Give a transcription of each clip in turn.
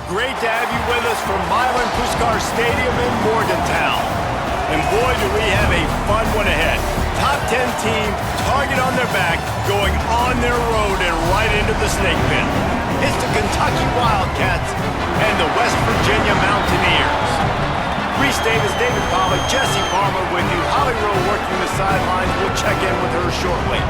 great to have you with us from Milan Puskar Stadium in Morgantown. And boy, do we have a fun one ahead. Top 10 team, target on their back, going on their road and right into the snake pit. It's the Kentucky Wildcats and the West Virginia Mountaineers. Reese Davis, David Pollack, Jesse Palmer with you. Holly Rowe working the sidelines. We'll check in with her shortly.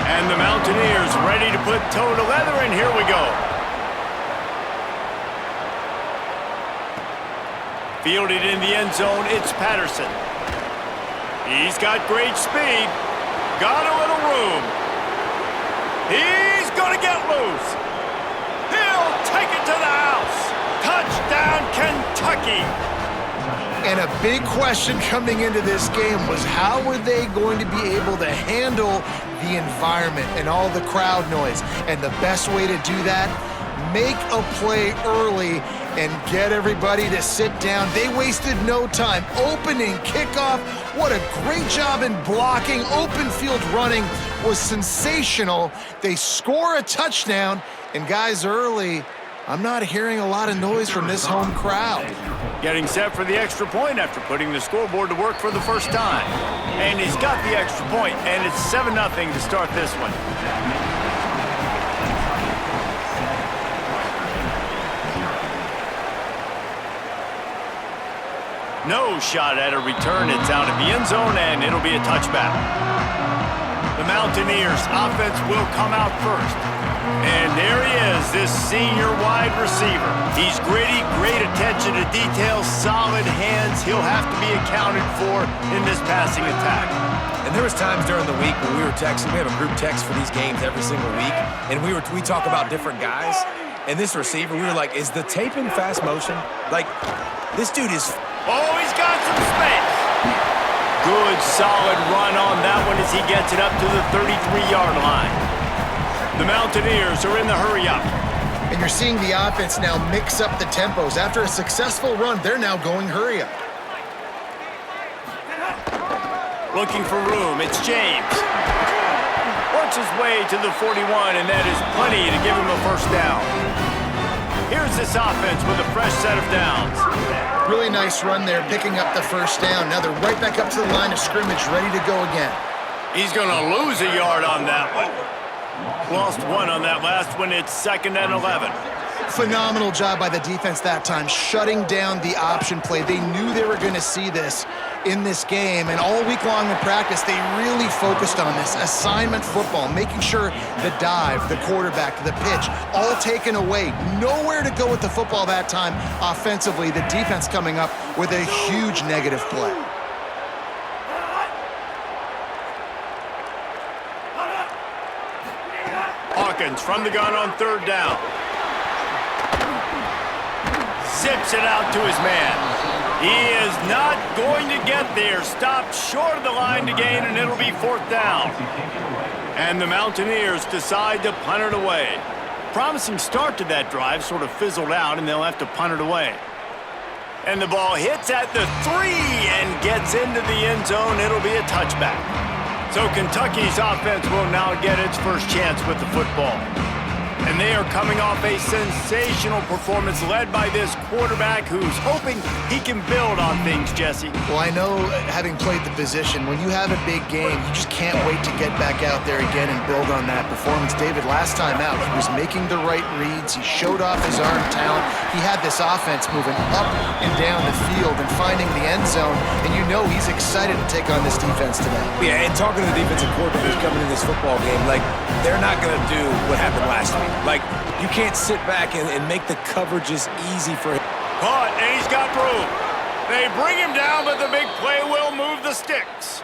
And the Mountaineers ready to put toe to leather, and here we go. Fielded in the end zone, it's Patterson. He's got great speed. Got a little room. He's going to get loose. He'll take it to the house. Touchdown, Kentucky. And a big question coming into this game was how were they going to be able to handle the environment and all the crowd noise? And the best way to do that, make a play early and get everybody to sit down. They wasted no time. Opening, kickoff, what a great job in blocking. Open field running was sensational. They score a touchdown, and guys, early, I'm not hearing a lot of noise from this home crowd. Getting set for the extra point after putting the scoreboard to work for the first time. And he's got the extra point, and it's 7-0 to start this one. No shot at a return. It's out of the end zone, and it'll be a touchback. The Mountaineers offense will come out first. And there he is, this senior wide receiver. He's gritty, great attention to detail, solid hands. He'll have to be accounted for in this passing attack. And there was times during the week when we were texting. We have a group text for these games every single week. And we talk about different guys. And this receiver, we were like, is the tape in fast motion? Like, this dude is... Oh, he's got some space. Good, solid run on that one as he gets it up to the 33-yard line. The Mountaineers are in the hurry-up. And you're seeing the offense now mix up the tempos. After a successful run, they're now going hurry-up. Looking for room, it's James. Works his way to the 41, and that is plenty to give him a first down. Here's this offense with a fresh set of downs. Really nice run there, picking up the first down. Now they're right back up to the line of scrimmage, ready to go again. He's going to lose a yard on that one. Lost one on that last one. It's 2nd and 11. Phenomenal job by the defense that time, shutting down the option play. They knew they were going to see this in this game, and all week long in practice, they really focused on this. Assignment football, making sure the dive, the quarterback, the pitch, all taken away. Nowhere to go with the football that time offensively. The defense coming up with a huge negative play. Hawkins from the gun on 3rd down. Zips it out to his man. He is not going to get there. Stopped short of the line to gain, and it'll be 4th down. And the Mountaineers decide to punt it away. Promising start to that drive, sort of fizzled out, and they'll have to punt it away. And the ball hits at the 3 and gets into the end zone. It'll be a touchback. So Kentucky's offense will now get its first chance with the football. And they are coming off a sensational performance led by this quarterback who's hoping he can build on things, Jesse. Well, I know, having played the position, when you have a big game, you just can't wait to get back out there again and build on that performance. David, last time out, he was making the right reads. He showed off his arm talent. He had this offense moving up and down the field and finding the end zone. And you know he's excited to take on this defense today. Yeah, and talking to the defensive coordinators coming in this football game, like, they're not going to do what happened last week. Like, you can't sit back and make the coverages easy for him. Caught, and he's got room. They bring him down, but the big play will move the sticks.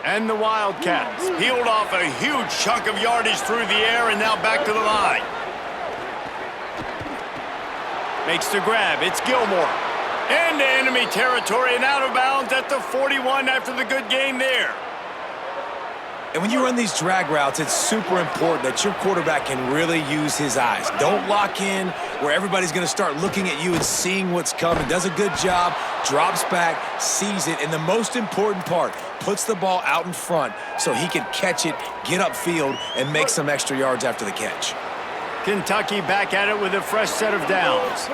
And the Wildcats peeled off a huge chunk of yardage through the air and now back to the line. Makes the grab. It's Gilmore. Into enemy territory and out of bounds at the 41 after the good game there. And when you run these drag routes, it's super important that your quarterback can really use his eyes. Don't lock in where everybody's going to start looking at you and seeing what's coming. Does a good job, drops back, sees it, and the most important part, puts the ball out in front so he can catch it, get upfield, and make some extra yards after the catch. Kentucky back at it with a fresh set of downs.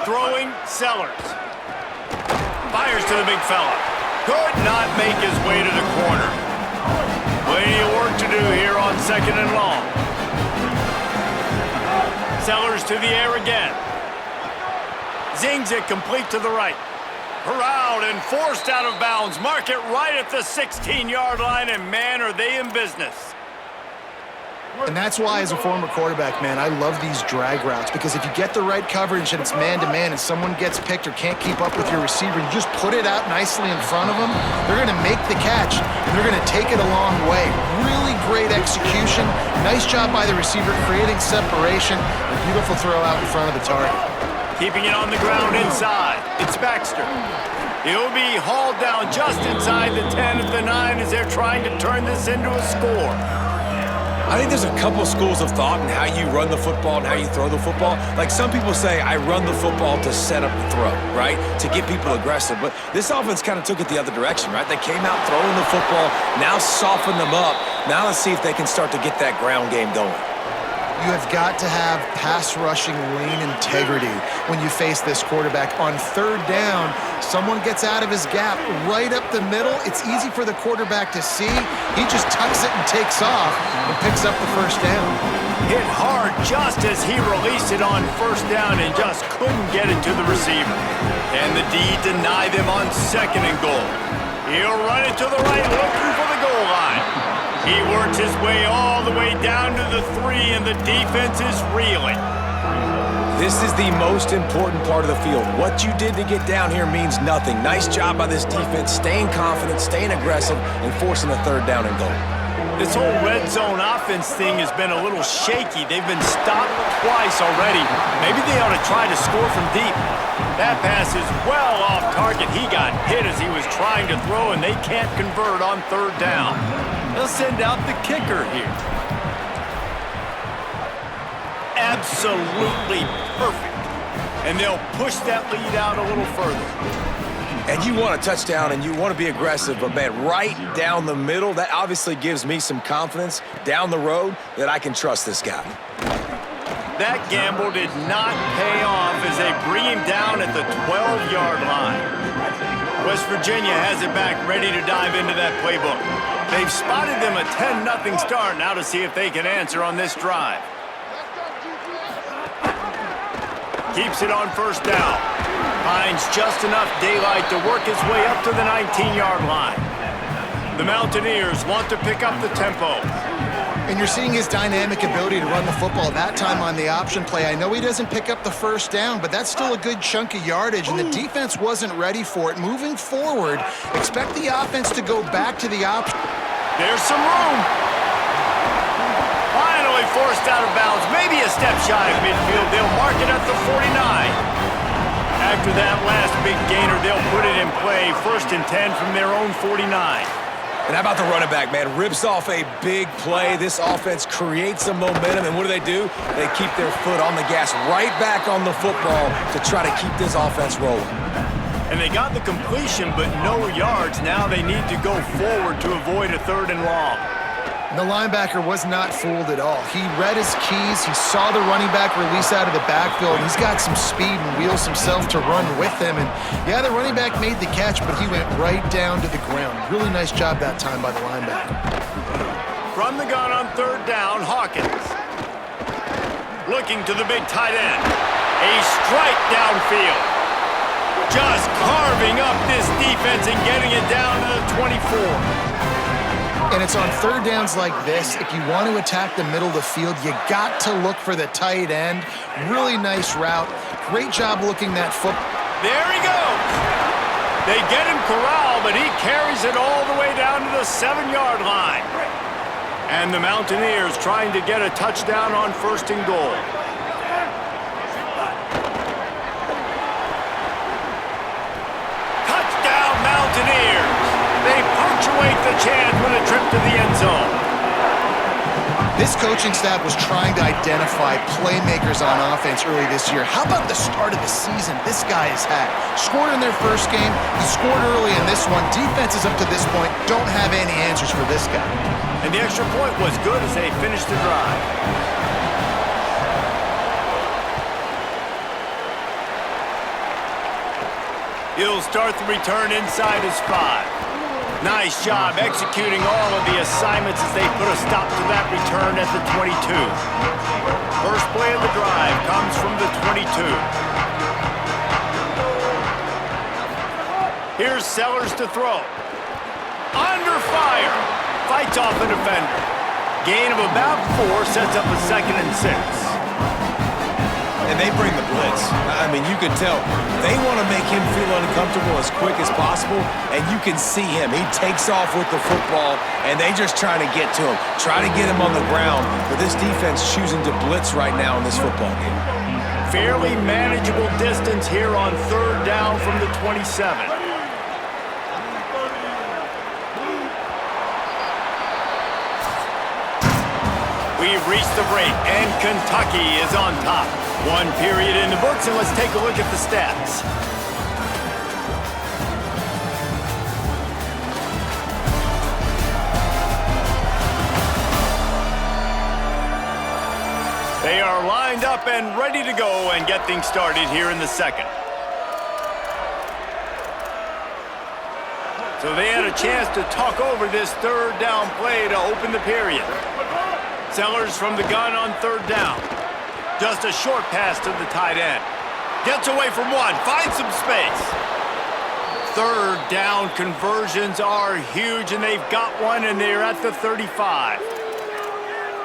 Throwing, Sellers. Fires to the big fella. Could not make his way to the corner. Plenty of work to do here on 2nd and long. Sellers to the air again. Zings it complete to the right. Corralled and forced out of bounds. Mark it right at the 16-yard line, and man, are they in business. And that's why, as a former quarterback, man, I love these drag routes, because if you get the right coverage and it's man-to-man and someone gets picked or can't keep up with your receiver, you just put it out nicely in front of them, they're going to make the catch, and they're going to take it a long way. Really great execution. Nice job by the receiver creating separation. A beautiful throw out in front of the target. Keeping it on the ground inside. It's Baxter. He'll be hauled down just inside the 10 at the 9 as they're trying to turn this into a score. I think there's a couple schools of thought in how you run the football and how you throw the football. Like, some people say, I run the football to set up the throw, right? To get people aggressive. But this offense kind of took it the other direction, right? They came out throwing the football, now soften them up. Now let's see if they can start to get that ground game going. You have got to have pass rushing lane integrity when you face this quarterback. On 3rd down, someone gets out of his gap right up the middle. It's easy for the quarterback to see. He just tucks it and takes off and picks up the 1st down. Hit hard just as he released it on 1st down and just couldn't get it to the receiver. And the D deny them on 2nd and goal. He'll run it to the right, looking for the goal line. He works his way all the way down to the 3, and the defense is reeling. This is the most important part of the field. What you did to get down here means nothing. Nice job by this defense, staying confident, staying aggressive, and forcing a 3rd down and goal. This whole red zone offense thing has been a little shaky. They've been stopped twice already. Maybe they ought to try to score from deep. That pass is well off target. He got hit as he was trying to throw, and they can't convert on 3rd down. They'll send out the kicker here. Absolutely perfect. And they'll push that lead out a little further. And you want a touchdown and you want to be aggressive, but man, right down the middle, that obviously gives me some confidence down the road that I can trust this guy. That gamble did not pay off as they bring him down at the 12-yard line. West Virginia has it back, ready to dive into that playbook. They've spotted them a 10-0 start. Now to see if they can answer on this drive. Keeps it on 1st down. Finds just enough daylight to work his way up to the 19-yard line. The Mountaineers want to pick up the tempo. And you're seeing his dynamic ability to run the football, that time on the option play. I know he doesn't pick up the 1st down, but that's still a good chunk of yardage, and the defense wasn't ready for it. Moving forward, expect the offense to go back to the option. There's some room. Finally forced out of bounds, maybe a step shy of midfield. They'll mark it at the 49. After that last big gainer, they'll put it in play. 1st and 10 from their own 49. And how about the running back, man? Rips off a big play. This offense creates some momentum, and what do? They keep their foot on the gas, right back on the football to try to keep this offense rolling. And they got the completion, but no yards. Now they need to go forward to avoid a 3rd and long. The linebacker was not fooled at all. He read his keys. He saw the running back release out of the backfield. He's got some speed and wheels himself to run with him. And yeah, the running back made the catch, but he went right down to the ground. Really nice job that time by the linebacker. From the gun on 3rd down, Hawkins. Looking to the big tight end. A strike downfield. Just carving up this defense and getting it down to the 24. And it's on 3rd downs like this. If you want to attack the middle of the field, you got to look for the tight end. Really nice route. Great job looking that foot. There he goes. They get him corralled, but he carries it all the way down to the 7-yard line. And the Mountaineers trying to get a touchdown on 1st and goal. Touchdown, Mountaineers. They punctuate the chant with a trip to the end zone. This coaching staff was trying to identify playmakers on offense early this year. How about the start of the season this guy has had? Scored in their first game, he scored early in this one. Defenses up to this point don't have any answers for this guy. And the extra point was good as they finished the drive. He'll start the return inside his 5. Nice job executing all of the assignments as they put a stop to that return at the 22. First play of the drive comes from the 22. Here's Sellers to throw. Under fire. Fights off the defender. Gain of about 4 sets up a 2nd and 6. And they bring the blitz. I mean, you can tell they want to make him feel uncomfortable as quick as possible, and you can see him. He takes off with the football, and they just try to get to him, try to get him on the ground. But this defense choosing to blitz right now in this football game. Fairly manageable distance here on 3rd down from the 27. We've reached the break, and Kentucky is on top. 1 period in the books, and let's take a look at the stats. They are lined up and ready to go and get things started here in the 2nd. So they had a chance to talk over this 3rd down play to open the period. Sellers from the gun on 3rd down. Just a short pass to the tight end. Gets away from one, finds some space. 3rd down conversions are huge, and they've got one, and they're at the 35.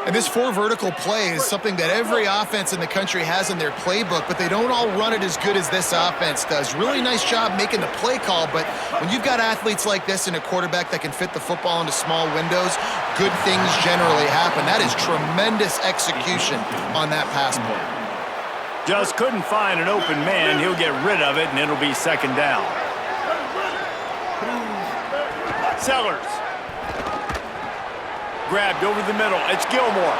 And this 4 vertical play is something that every offense in the country has in their playbook, but they don't all run it as good as this offense does. Really nice job making the play call, but when you've got athletes like this and a quarterback that can fit the football into small windows, good things generally happen. That is tremendous execution on that pass play. Just couldn't find an open man. He'll get rid of it, and it'll be 2nd down. Sellers. Grabbed over the middle. It's Gilmore.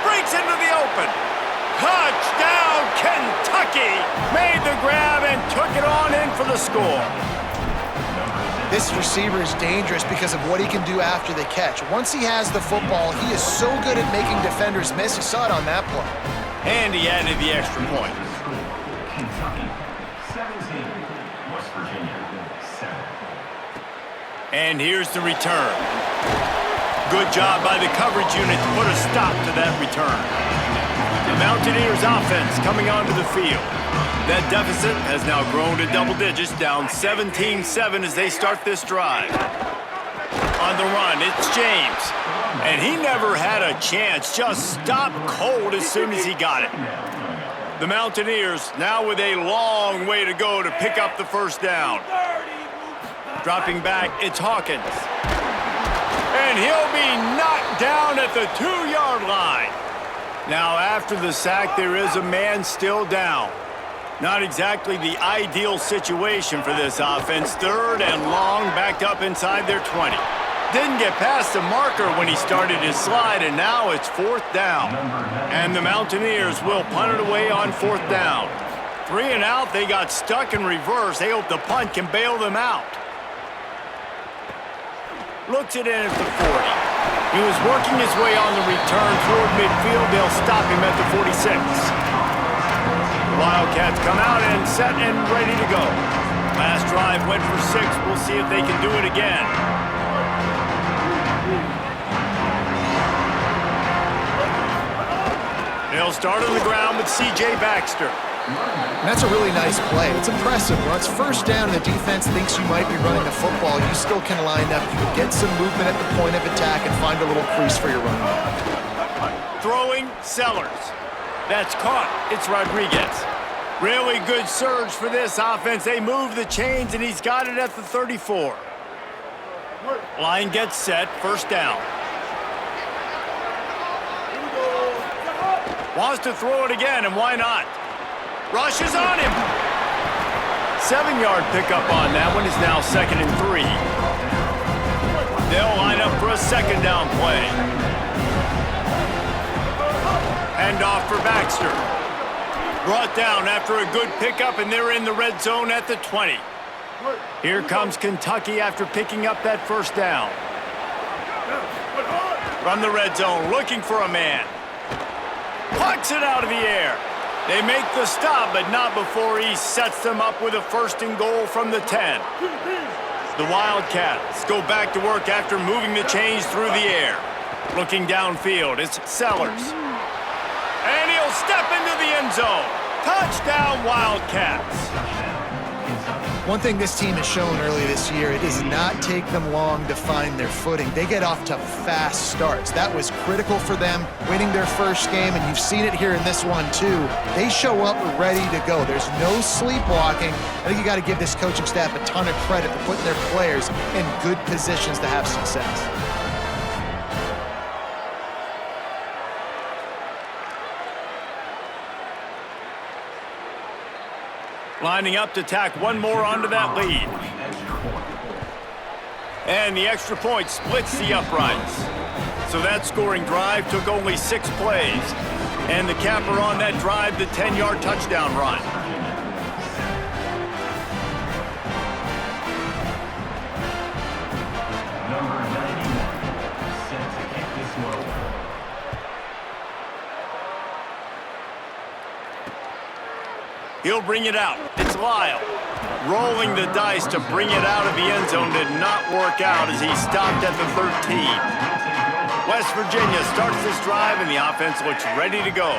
Breaks into the open. Touchdown, Kentucky! Made the grab and took it on in for the score. This receiver is dangerous because of what he can do after the catch. Once he has the football, he is so good at making defenders miss. You saw it on that play. And he added the extra point. Kentucky, 17. West Virginia, 7. And here's the return. Good job by the coverage unit to put a stop to that return. The Mountaineers offense coming onto the field. That deficit has now grown to double digits, down 17-7 as they start this drive. On the run, it's James. And he never had a chance, just stopped cold as soon as he got it. The Mountaineers now with a long way to go to pick up the 1st down. Dropping back, it's Hawkins. And he'll be knocked down at the 2-yard line. Now, after the sack, there is a man still down. Not exactly the ideal situation for this offense. 3rd and long, backed up inside their 20. Didn't get past the marker when he started his slide, and now it's 4th down. And the Mountaineers will punt it away on 4th down. 3 and out, they got stuck in reverse. They hope the punt can bail them out. Looks it in at the 40. He was working his way on the return toward midfield. They'll stop him at the 46. The Wildcats come out and set and ready to go. Last drive went for 6. We'll see if they can do it again. They'll start on the ground with C.J. Baxter. And that's a really nice play. It's impressive. When it's 1st down and the defense thinks you might be running the football, you still can line up. You can get some movement at the point of attack and find a little crease for your running back. Throwing, Sellers. That's caught. It's Rodriguez. Really good surge for this offense. They move the chains, and he's got it at the 34. Line gets set. 1st down. Wants to throw it again, and why not? Rushes on him. 7-yard pickup on that one is now 2nd and 3. They'll line up for a second down play. Hand off for Baxter. Brought down after a good pickup, and they're in the red zone at the 20. Here comes Kentucky after picking up that first down. From the red zone, looking for a man. Pucks it out of the air. They make the stop, but not before he sets them up with a first and goal from the 10. The Wildcats go back to work after moving the chains through the air. Looking downfield, it's Sellers. And he'll step into the end zone. Touchdown, Wildcats. One thing this team has shown early this year, it does not take them long to find their footing. They get off to fast starts. That was critical for them, winning their first game, and you've seen it here in this one too. They show up ready to go. There's no sleepwalking. I think you got to give this coaching staff a ton of credit for putting their players in good positions to have success. Lining up to tack one more onto that lead. And the extra point splits the uprights. So that scoring drive took only 6 plays. And the capper on that drive, the 10-yard touchdown run. Number 91, set to kick this one over. He'll bring it out. It's Lyle. Rolling the dice to bring it out of the end zone did not work out as he stopped at the 13. West Virginia starts this drive and the offense looks ready to go.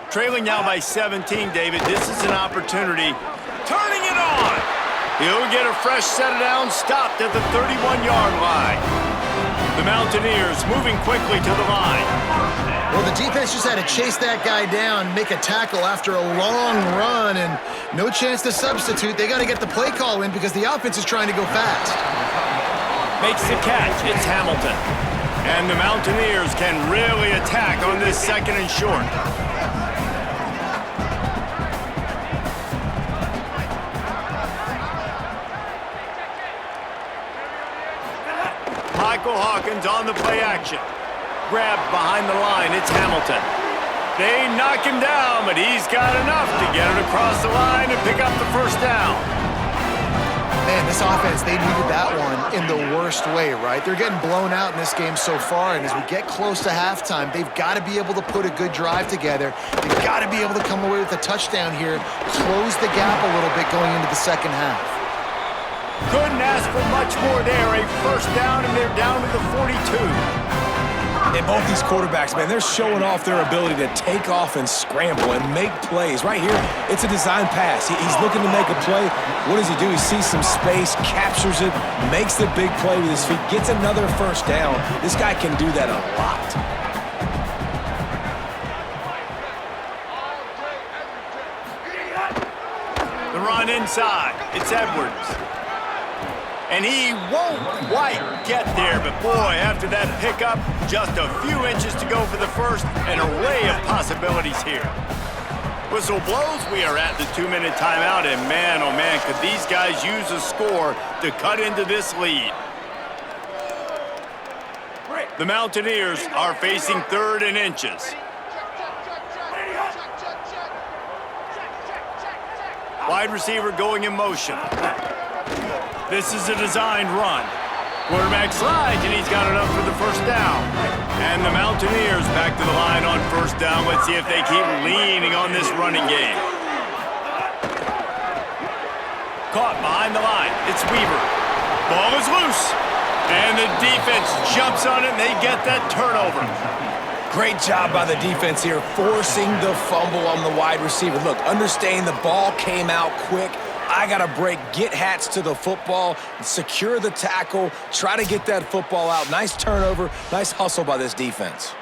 Trailing now by 17, David. This is an opportunity. Turning it on. He'll get a fresh set of downs, stopped at the 31-yard line. The Mountaineers moving quickly to the line. Well, the defense just had to chase that guy down, make a tackle after a long run, and no chance to substitute. They got to get the play call in because the offense is trying to go fast. Makes the catch. It's Hamilton. And the Mountaineers can really attack on this second and short. Michael Hawkins on the play action. Grabbed behind the line, it's Hamilton. They knock him down, but he's got enough to get it across the line and pick up the first down. Man, this offense, they needed that one in the worst way, right? They're getting blown out in this game so far, and as we get close to halftime, they've got to be able to put a good drive together. They've got to be able to come away with a touchdown here, close the gap a little bit going into the second half. Couldn't ask for much more there. A first down, and they're down to the 42. And both these quarterbacks, man, they're showing off their ability to take off and scramble and make plays. Right here, it's a design pass. He's looking to make a play. What does he do? He sees some space, captures it, makes the big play with his feet, gets another first down. This guy can do that a lot. The run inside. It's Edwards. And he won't quite get there, but boy, after that pickup, just a few inches to go for the first, an array of possibilities here. Whistle blows, we are at the 2-minute timeout, and man, oh man, could these guys use a score to cut into this lead. The Mountaineers are facing 3rd and inches. Wide receiver going in motion. This is a designed run. Quarterback slides, and he's got enough for the first down. And the Mountaineers back to the line on first down. Let's see if they keep leaning on this running game. Caught behind the line. It's Weaver. Ball is loose. And the defense jumps on it, and they get that turnover. Great job by the defense here, forcing the fumble on the wide receiver. Look, understand the ball came out quick. I got to break, get Hats to the football, secure the tackle, try to get that football out. Nice turnover, nice hustle by this defense.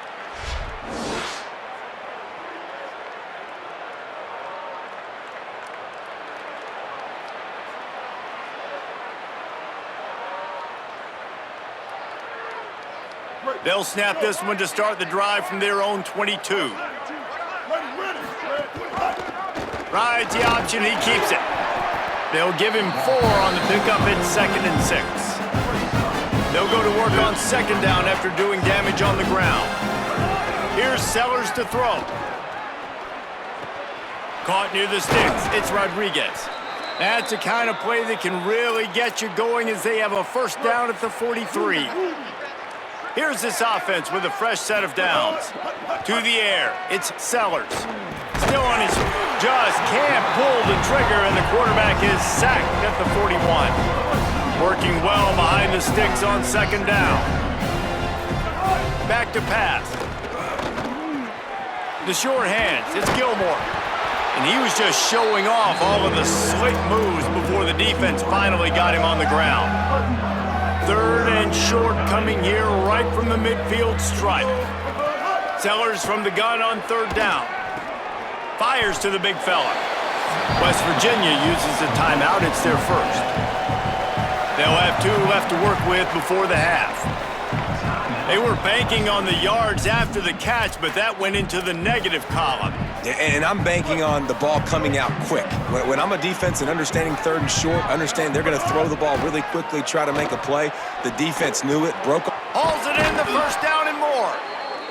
They'll snap this one to start the drive from their own 22. Rides the option, he keeps it. They'll give him 4 on the pickup at 2nd and 6. They'll go to work on second down after doing damage on the ground. Here's Sellers to throw. Caught near the sticks. It's Rodriguez. That's the kind of play that can really get you going as they have a first down at the 43. Here's this offense with a fresh set of downs. To the air, it's Sellers. Still on his, just can't pull the trigger, and the quarterback is sacked at the 41. Working well behind the sticks on second down. Back to pass. The short hands, it's Gilmore. And he was just showing off all of the slick moves before the defense finally got him on the ground. Third and short coming here right from the midfield stripe. Sellers from the gun on third down. Fires to the big fella. West Virginia uses a timeout. It's their first. They'll have 2 left to work with before the half. They were banking on the yards after the catch, but that went into the negative column. And I'm banking on the ball coming out quick. When I'm a defense and understanding third and short, understand they're going to throw the ball really quickly, try to make a play. The defense knew it, broke. Hauls it in, the first down and more.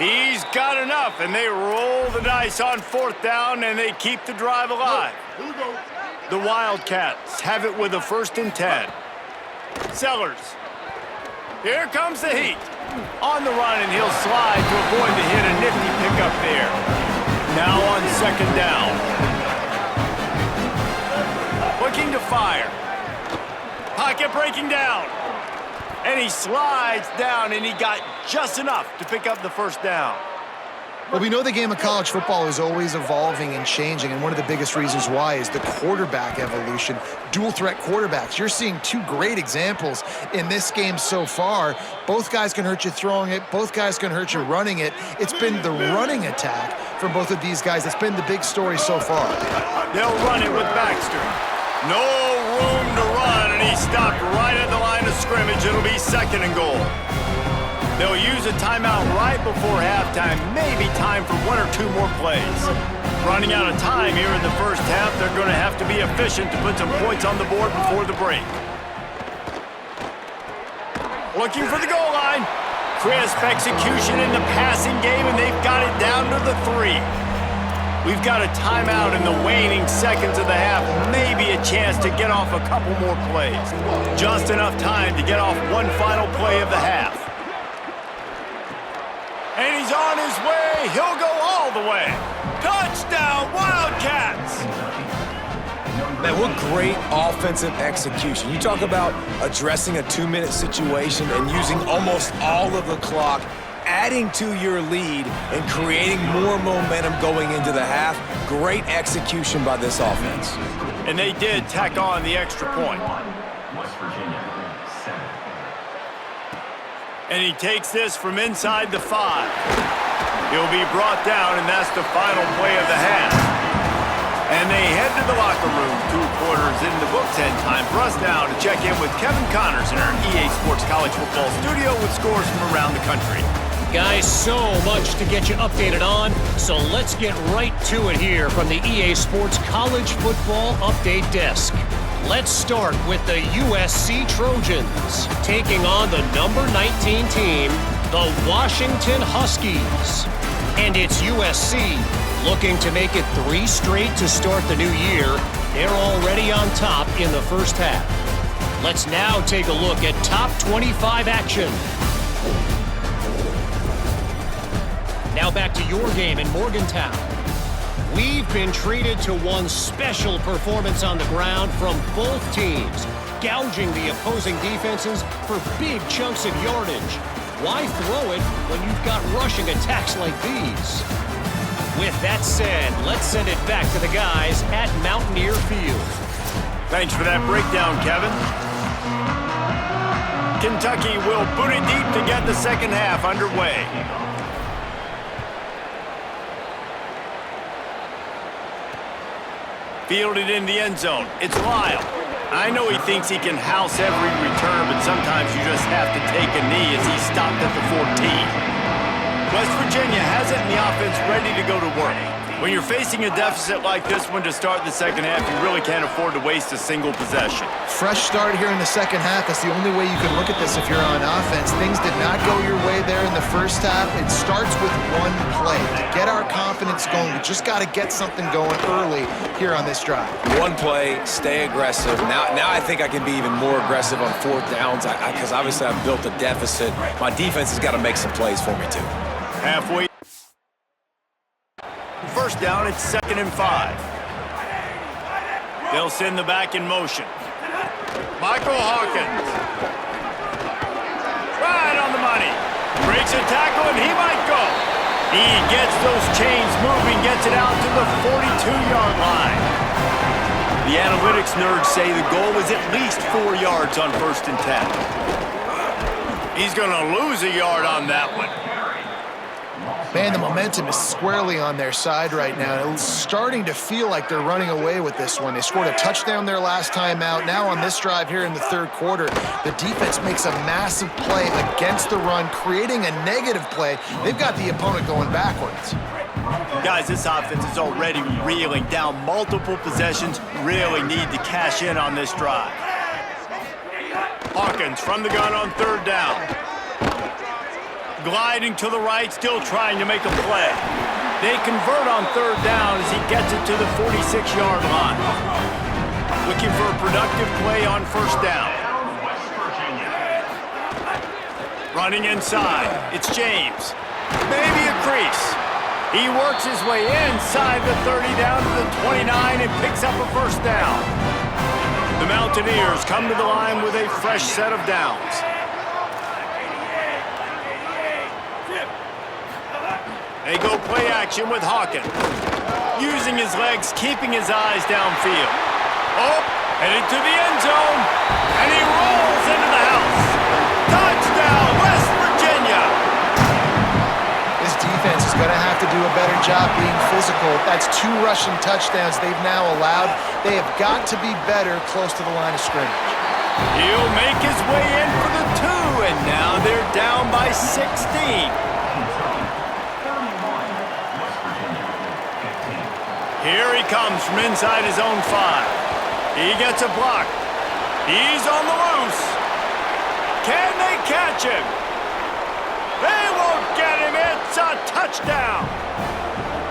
He's got enough, and they roll the dice on fourth down, and they keep the drive alive. The Wildcats have it with a 1st and 10. Sellers. Here comes the heat. On the run, and he'll slide to avoid the hit. A nifty pickup there. Now on second down. Looking to fire. Pocket breaking down. And he slides down, and he got just enough to pick up the first down. Well, we know the game of college football is always evolving and changing, and one of the biggest reasons why is the quarterback evolution. Dual threat quarterbacks. You're seeing 2 great examples in this game so far. Both guys can hurt you throwing it. Both guys can hurt you running it. It's been the running attack for both of these guys that's been the big story so far. They'll run it with Baxter. No room to run, and he stopped right at the line of scrimmage. It'll be 2nd and goal. They'll use a timeout right before halftime, maybe time for 1 or 2 more plays. Running out of time here in the first half, they're going to have to be efficient to put some points on the board before the break. Looking for the goal line. Crisp execution in the passing game, and they've got it down to the 3. We've got a timeout in the waning seconds of the half, maybe a chance to get off a couple more plays. Just enough time to get off one final play of the half. And he's on his way. He'll go all the way. Touchdown, Wildcats! Man, what great offensive execution. You talk about addressing a 2-minute situation and using almost all of the clock, adding to your lead and creating more momentum going into the half. Great execution by this offense. And they did tack on the extra point. West Virginia, 7. And he takes this from inside the 5. He'll be brought down, and that's the final play of the half. And they head to the locker room, 2 quarters in the books, and time for us now to check in with Kevin Connors in our EA Sports College Football studio with scores from around the country. Guys, so much to get you updated on, so let's get right to it here from the EA Sports College Football Update Desk. Let's start with the USC Trojans, taking on the number 19 team, the Washington Huskies. And it's USC looking to make it 3 straight to start the new year. They're already on top in the first half. Let's now take a look at top 25 action. Now back to your game in Morgantown. We've been treated to one special performance on the ground from both teams, gouging the opposing defenses for big chunks of yardage. Why throw it when you've got rushing attacks like these? With that said, let's send it back to the guys at Mountaineer Field. Thanks for that breakdown, Kevin. Kentucky will boot it deep to get the second half underway. Fielded in the end zone. It's Lyle. I know he thinks he can house every return, but sometimes you just have to take a knee as he stopped at the 14. West Virginia has it in the offense ready to go to work. When you're facing a deficit like this one to start the second half, you really can't afford to waste a single possession. Fresh start here in the second half. That's the only way you can look at this if you're on offense. Things did not go your way there in the first half. It starts with one play. To get our confidence going, we just got to get something going early here on this drive. One play, stay aggressive. Now I think I can be even more aggressive on fourth downs because obviously I've built a deficit. My defense has got to make some plays for me too. Halfway. First down, it's 2nd and 5. They'll send the back in motion. Michael Hawkins. Right on the money. Breaks a tackle, and he might go. He gets those chains moving, gets it out to the 42-yard line. The analytics nerds say the goal is at least 4 yards on 1st and 10. He's going to lose a yard on that one. Man, the momentum is squarely on their side right now. It's starting to feel like they're running away with this one. They scored a touchdown their last time out. Now on this drive here in the third quarter, the defense makes a massive play against the run, creating a negative play. They've got the opponent going backwards. Guys, this offense is already reeling down multiple possessions. Really need to cash in on this drive. Hawkins from the gun on 3rd down. Gliding to the right, still trying to make a play. They convert on 3rd down as he gets it to the 46-yard line. Looking for a productive play on 1st down. Running inside, it's James. Maybe a crease. He works his way inside the 30 down to the 29 and picks up a 1st down. The Mountaineers come to the line with a fresh set of downs. They go play action with Hawkins. Using his legs, keeping his eyes downfield. Oh, headed to the end zone. And he rolls into the house. Touchdown, West Virginia. This defense is going to have to do a better job being physical. That's 2 rushing touchdowns they've now allowed. They have got to be better close to the line of scrimmage. He'll make his way in for the 2, and now they're down by 16. Here he comes from inside his own 5. He gets a block. He's on the loose. Can they catch him? They won't get him. It's a touchdown.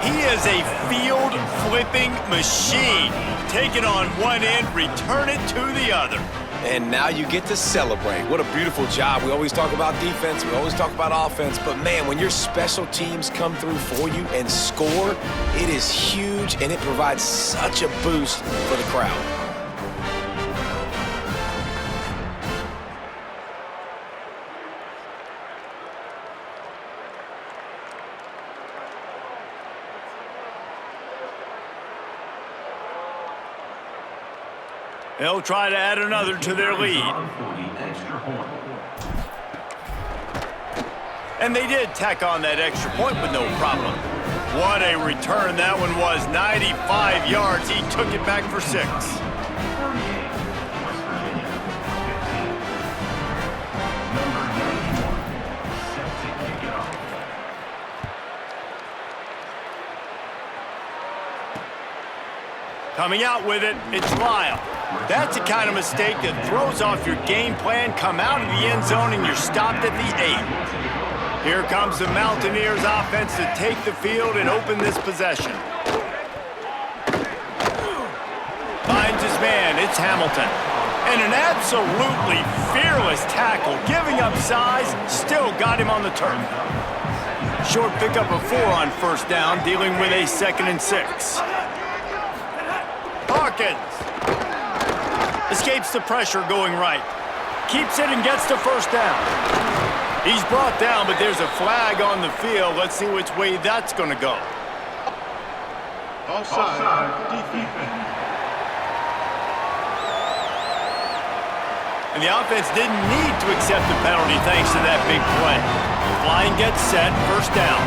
He is a field-flipping machine. Take it on one end, return it to the other. And now you get to celebrate. What a beautiful job. We always talk about defense. We always talk about offense. But, man, when your special teams come through for you and score, it is huge, and it provides such a boost for the crowd. They'll try to add another to their lead. And they did tack on that extra point with no problem. What a return that one was. 95 yards. He took it back for 6. Coming out with it, it's Lyle. That's the kind of mistake that throws off your game plan. Come out of the end zone and you're stopped at the 8. Here comes the Mountaineers offense to take the field and open this possession. Finds his man, it's Hamilton. And an absolutely fearless tackle, giving up size, still got him on the turf. Short pickup of 4 on 1st down, dealing with a 2nd and 6. Hawkins escapes the pressure going right. Keeps it and gets to 1st down. He's brought down, but there's a flag on the field. Let's see which way that's going to go. Offside. Defense. And the offense didn't need to accept the penalty thanks to that big play. Line gets set, 1st down.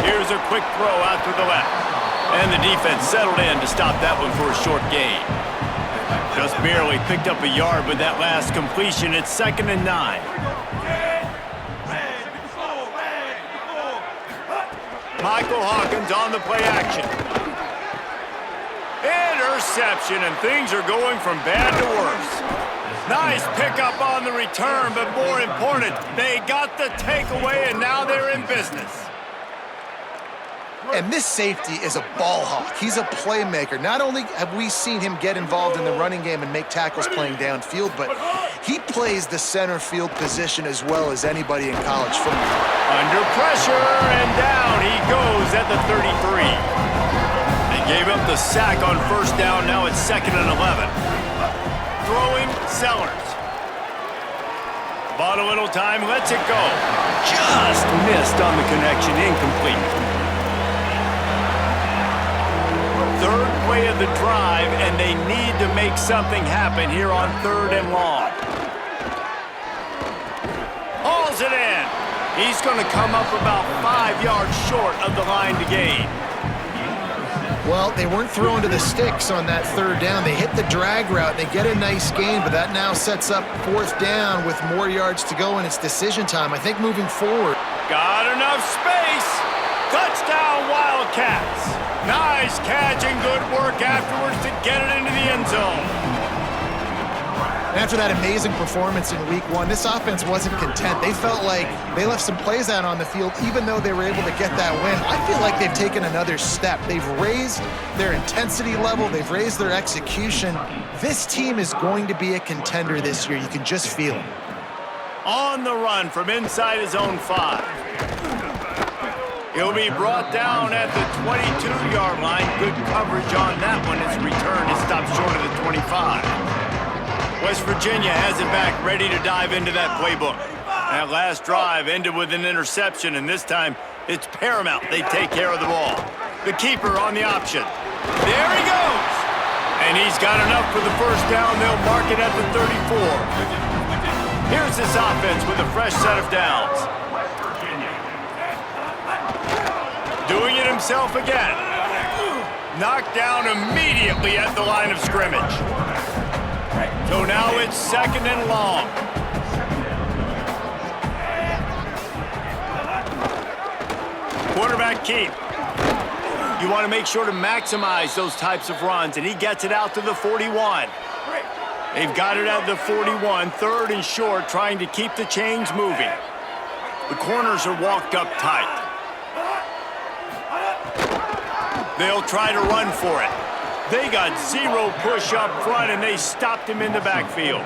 Here's a quick throw out to the left. And the defense settled in to stop that one for a short gain. Just barely picked up a yard with that last completion. It's 2nd and 9. Michael Hawkins on the play action. Interception, and things are going from bad to worse. Nice pickup on the return, but more important, they got the takeaway, and now they're in business. And this safety is a ball hawk. He's a playmaker. Not only have we seen him get involved in the running game and make tackles playing downfield, but he plays the center field position as well as anybody in college football. Under pressure, and down he goes at the 33. They gave up the sack on first down. Now it's 2nd and 11. Throwing Sellers. Bought a little time, lets it go. Just missed on the connection, incomplete. Third play of the drive, and they need to make something happen here on 3rd and long. Hauls it in. He's going to come up about 5 yards short of the line to gain. Well, they weren't throwing to the sticks on that 3rd down. They hit the drag route. They get a nice gain, but that now sets up 4th down with more yards to go, and it's decision time. I think moving forward. Got enough space. Touchdown, Wildcats. Nice catch and good work afterwards to get it into the end zone. After that amazing performance in week 1, this offense wasn't content. They felt like they left some plays out on the field, even though they were able to get that win. I feel like they've taken another step. They've raised their intensity level. They've raised their execution. This team is going to be a contender this year. You can just feel it. On the run from inside his own 5. He'll be brought down at the 22-yard line. Good coverage on that one. His return is stopped short of the 25. West Virginia has it back, ready to dive into that playbook. That last drive ended with an interception, and this time it's paramount they take care of the ball. The keeper on the option. There he goes! And he's got enough for the first down. They'll mark it at the 34. Here's this offense with a fresh set of downs. Doing it himself again. Knocked down immediately at the line of scrimmage. So now it's 2nd and long. Quarterback keep. You want to make sure to maximize those types of runs, and he gets it out to the 41. They've got it at the 41, 3rd and short, trying to keep the chains moving. The corners are walked up tight. They'll try to run for it. They got 0 push up front, and they stopped him in the backfield.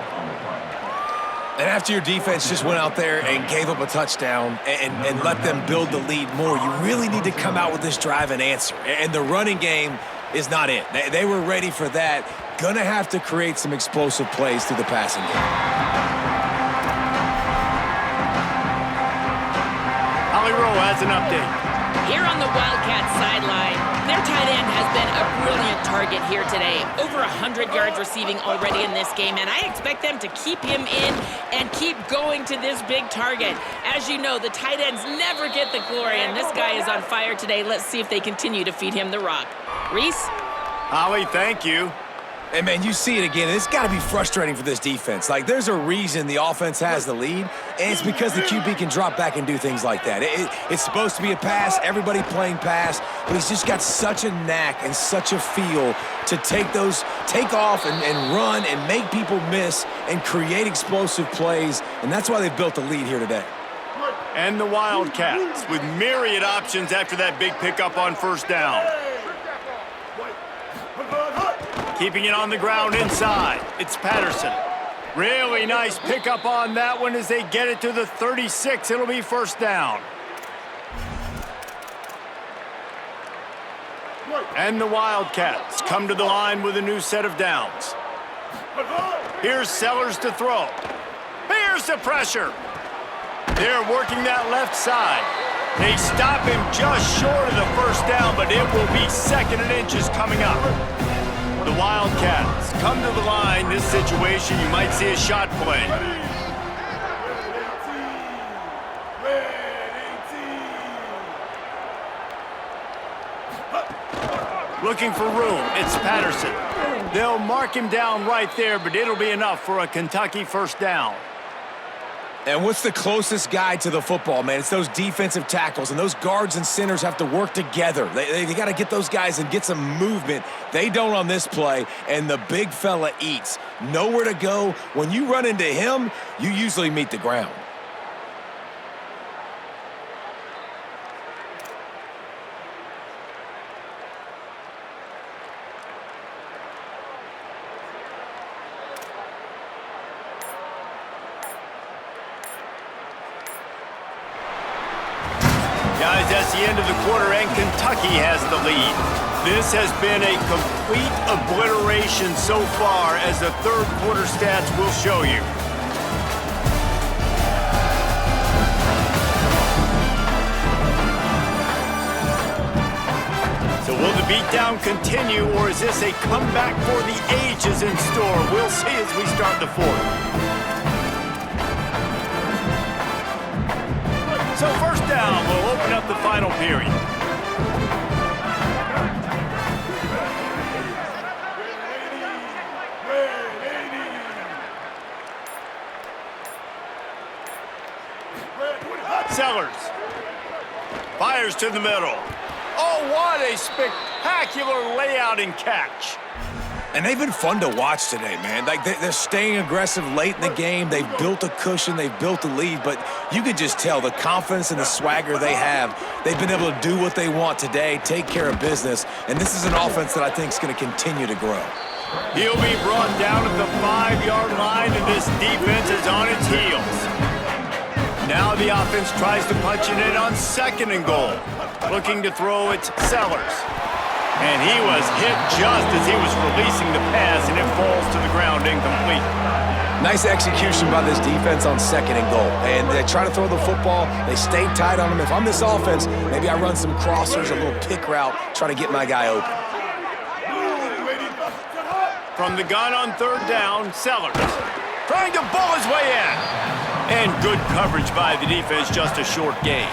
And after your defense just went out there and gave up a touchdown and let them build the lead more, you really need to come out with this drive and answer. And the running game is not it. They were ready for that. Gonna have to create some explosive plays through the passing game. Holly Rowe has an update. Here on the Wildcats sideline, their tight end has been a brilliant target here today. Over 100 yards receiving already in this game, and I expect them to keep him in and keep going to this big target. As you know, the tight ends never get the glory, and this guy is on fire today. Let's see if they continue to feed him the rock. Reese? Holly, thank you. And, man, you see it again. It's got to be frustrating for this defense. Like, there's a reason the offense has the lead, and it's because the QB can drop back and do things like that. It's supposed to be a pass, everybody playing pass, but he's just got such a knack and such a feel to take off and run and make people miss and create explosive plays, and that's why they've built the lead here today. And the Wildcats with myriad options after that big pickup on first down. Keeping it on the ground inside. It's Patterson. Really nice pickup on that one as they get it to the 36. It'll be first down. And the Wildcats come to the line with a new set of downs. Here's Sellers to throw. Here's the pressure. They're working that left side. They stop him just short of the first down, but it will be 2nd and inches coming up. The Wildcats come to the line. This situation, you might see a shot play. Looking for room. It's Patterson. They'll mark him down right there, but it'll be enough for a Kentucky first down. And what's the closest guy to the football, man? It's those defensive tackles, and those guards and centers have to work together. They got to get those guys and get some movement. They don't on this play, and the big fella eats. Nowhere to go. When you run into him, you usually meet the ground. Guys, that's the end of the quarter, and Kentucky has the lead. This has been a complete obliteration so far, as the third quarter stats will show you. So will the beatdown continue, or is this a comeback for the ages in store? We'll see as we start the fourth. So first down, we'll open up the final period. Sellers fires to the middle. Oh, what a spectacular layout and catch. And they've been fun to watch today, man. Like, they're staying aggressive late in the game. They've built a cushion. They've built a lead. But you can just tell the confidence and the swagger they have. They've been able to do what they want today, take care of business. And this is an offense that I think is going to continue to grow. He'll be brought down at the 5-yard line, and this defense is on its heels. Now the offense tries to punch it in on 2nd and goal. Looking to throw it, Sellers. And he was hit just as he was releasing the pass, and it falls to the ground incomplete. Nice execution by this defense on 2nd and goal. And they try to throw the football. They stay tight on him. If I'm this offense, maybe I run some crossers, a little pick route, try to get my guy open. From the gun on 3rd down, Sellers trying to bull his way in. And good coverage by the defense, just a short gain.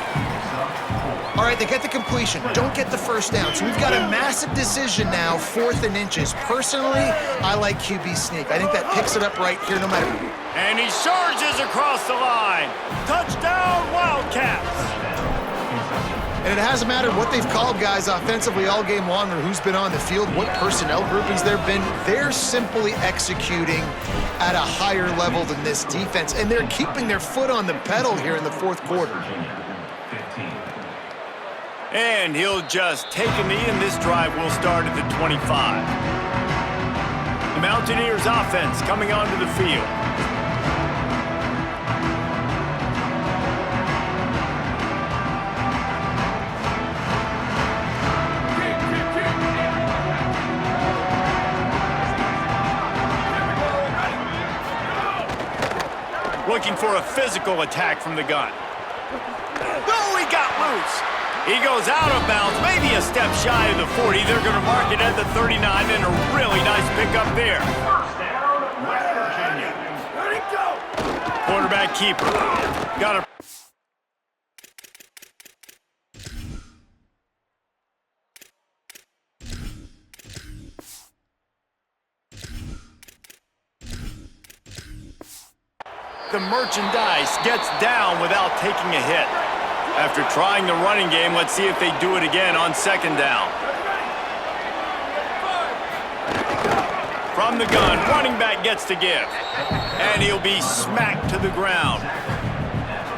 All right, they get the completion, don't get the first down. So we've got a massive decision now, 4th and inches. Personally, I like QB sneak. I think that picks it up right here no matter who. And he surges across the line. Touchdown, Wildcats. And it hasn't mattered what they've called guys offensively all game long or who's been on the field, what personnel groupings there have been. They're simply executing at a higher level than this defense, and they're keeping their foot on the pedal here in the 4th quarter. And he'll just take a knee, and this drive will start at the 25. The Mountaineers offense coming onto the field. Looking for a physical attack from the gun. Oh, he got loose. He goes out of bounds, maybe a step shy of the 40. They're going to mark it at the 39, and a really nice pickup there. Quarterback keeper. Got a... The merchandise gets down without taking a hit. After trying the running game, let's see if they do it again on 2nd down. From the gun, running back gets to give. And he'll be smacked to the ground.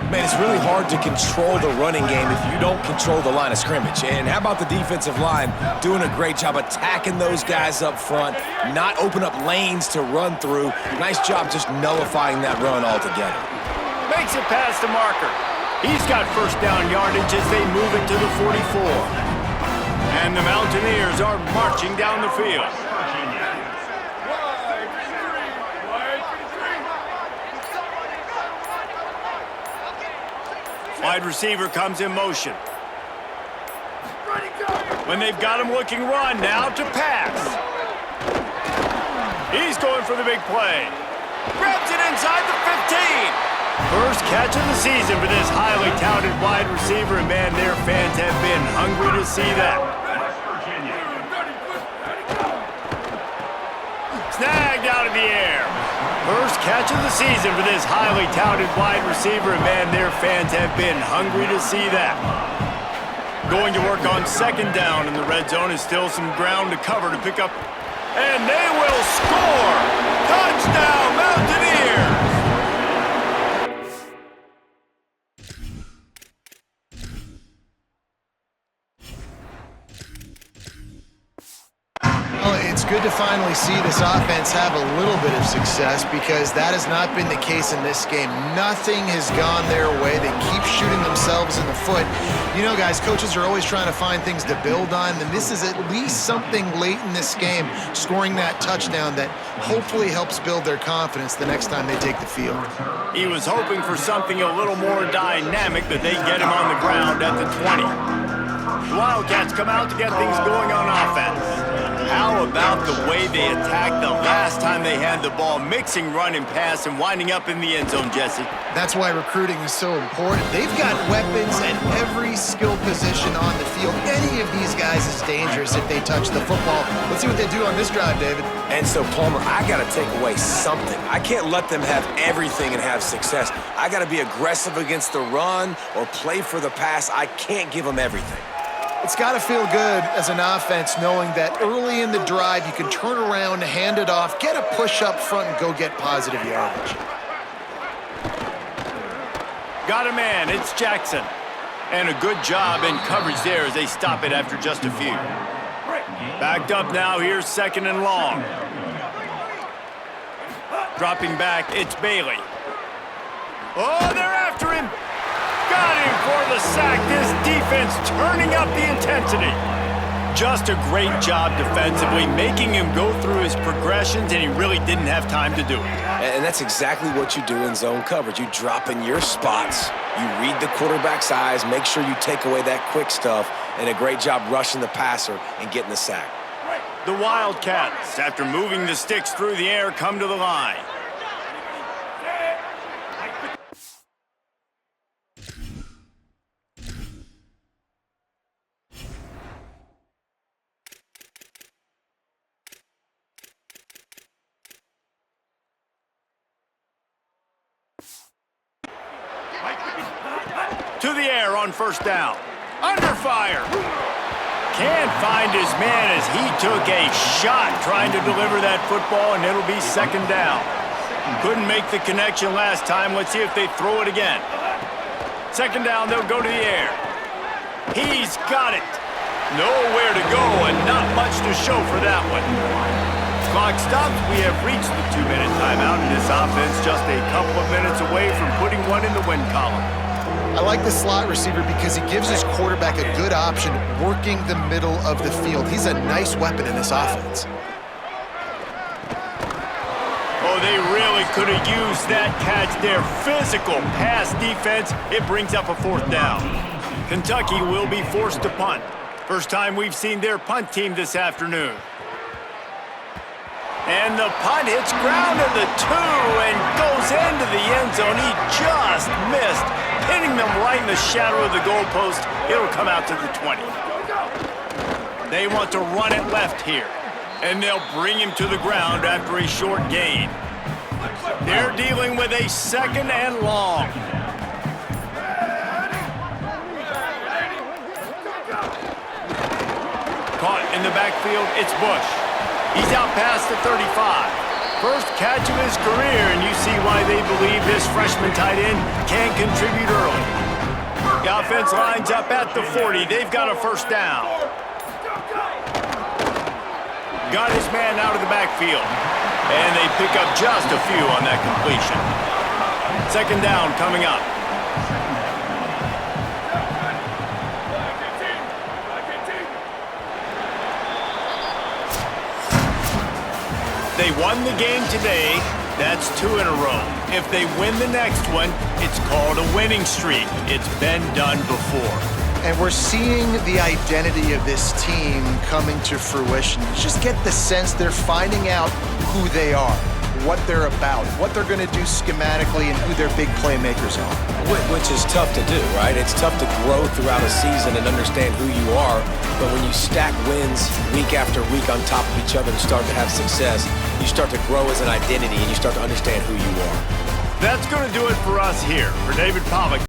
Man, it's really hard to control the running game if you don't control the line of scrimmage. And how about the defensive line doing a great job attacking those guys up front, not open up lanes to run through. Nice job just nullifying that run altogether. Makes it past the marker. He's got first down yardage as they move it to the 44. And the Mountaineers are marching down the field. Wide receiver comes in motion. When they've got him looking run, now to pass. He's going for the big play. Grabs it inside the 15. First catch of the season for this highly touted wide receiver, and man, their fans have been hungry to see that. Snagged out of the air. first catch of the season for this highly touted wide receiver, and man, their fans have been hungry to see that. Going to work on second down in the red zone is still some ground to cover to pick up, and they will score! Touchdown, Mountaineers! Well, it's good to finally see this offense have a little bit of success because that has not been the case in this game. Nothing has gone their way. They keep shooting themselves in the foot. You know, guys, coaches are always trying to find things to build on, and this is at least something late in this game, scoring that touchdown that hopefully helps build their confidence the next time they take the field. He was hoping for something a little more dynamic, but they get him on the ground at the 20. The Wildcats come out to get things going on offense. How about the way they attacked the last time they had the ball, mixing run and pass and winding up in the end zone, Jesse? That's why recruiting is so important. They've got weapons at every skill position on the field. Any of these guys is dangerous if they touch the football. Let's see what they do on this drive, David. And so, Palmer, I got to take away something. I can't let them have everything and have success. I got to be aggressive against the run or play for the pass. I can't give them everything. It's got to feel good as an offense knowing that early in the drive you can turn around, hand it off, get a push up front, and go get positive yardage. Got a man, it's Jackson. And a good job in coverage there as they stop it after just a few. Backed up now, here's second and long. Dropping back, it's Bailey. Oh, they're after him! Got him for the sack. This defense turning up the intensity. Just a great job defensively, making him go through his progressions, and he really didn't have time to do it. And that's exactly what you do in zone coverage. You drop in your spots, you read the quarterback's eyes, make sure you take away that quick stuff, and a great job rushing the passer and getting the sack. The Wildcats, after moving the sticks through the air, come to the line. To the air on first down. Under fire. Can't find his man as he took a shot trying to deliver that football, and it'll be second down. Couldn't make the connection last time. Let's see if they throw it again. Second down, they'll go to the air. He's got it. Nowhere to go and not much to show for that one. Clock stops. We have reached the 2-minute timeout, and this offense just a couple of minutes away from putting one in the win column. I like the slot receiver because he gives his quarterback a good option working the middle of the field. He's a nice weapon in this offense. Oh, they really could have used that catch there. Physical pass defense. It brings up a fourth down. Kentucky will be forced to punt. First time we've seen their punt team this afternoon. And the punt hits ground at the 2 and goes into the end zone. He just missed, hitting them right in the shadow of the goalpost. It'll come out to the 20. They want to run it left here, and they'll bring him to the ground after a short gain. They're dealing with a second and long. Caught in the backfield, it's Bush. He's out past the 35. First catch of his career, and you see why they believe this freshman tight end can contribute early. The offense lines up at the 40. They've got a first down. Got his man out of the backfield, and they pick up just a few on that completion. Second down coming up. They won the game today. That's 2 in a row. If they win the next one, it's called a winning streak. It's been done before. And we're seeing the identity of this team coming to fruition. You just get the sense they're finding out who they are. what they're about, what they're going to do schematically, and who their big playmakers are. Which is tough to do, right? It's tough to grow throughout a season and understand who you are. But when you stack wins week after week on top of each other and start to have success, you start to grow as an identity and you start to understand who you are. That's going to do it for us here. For David Pollack.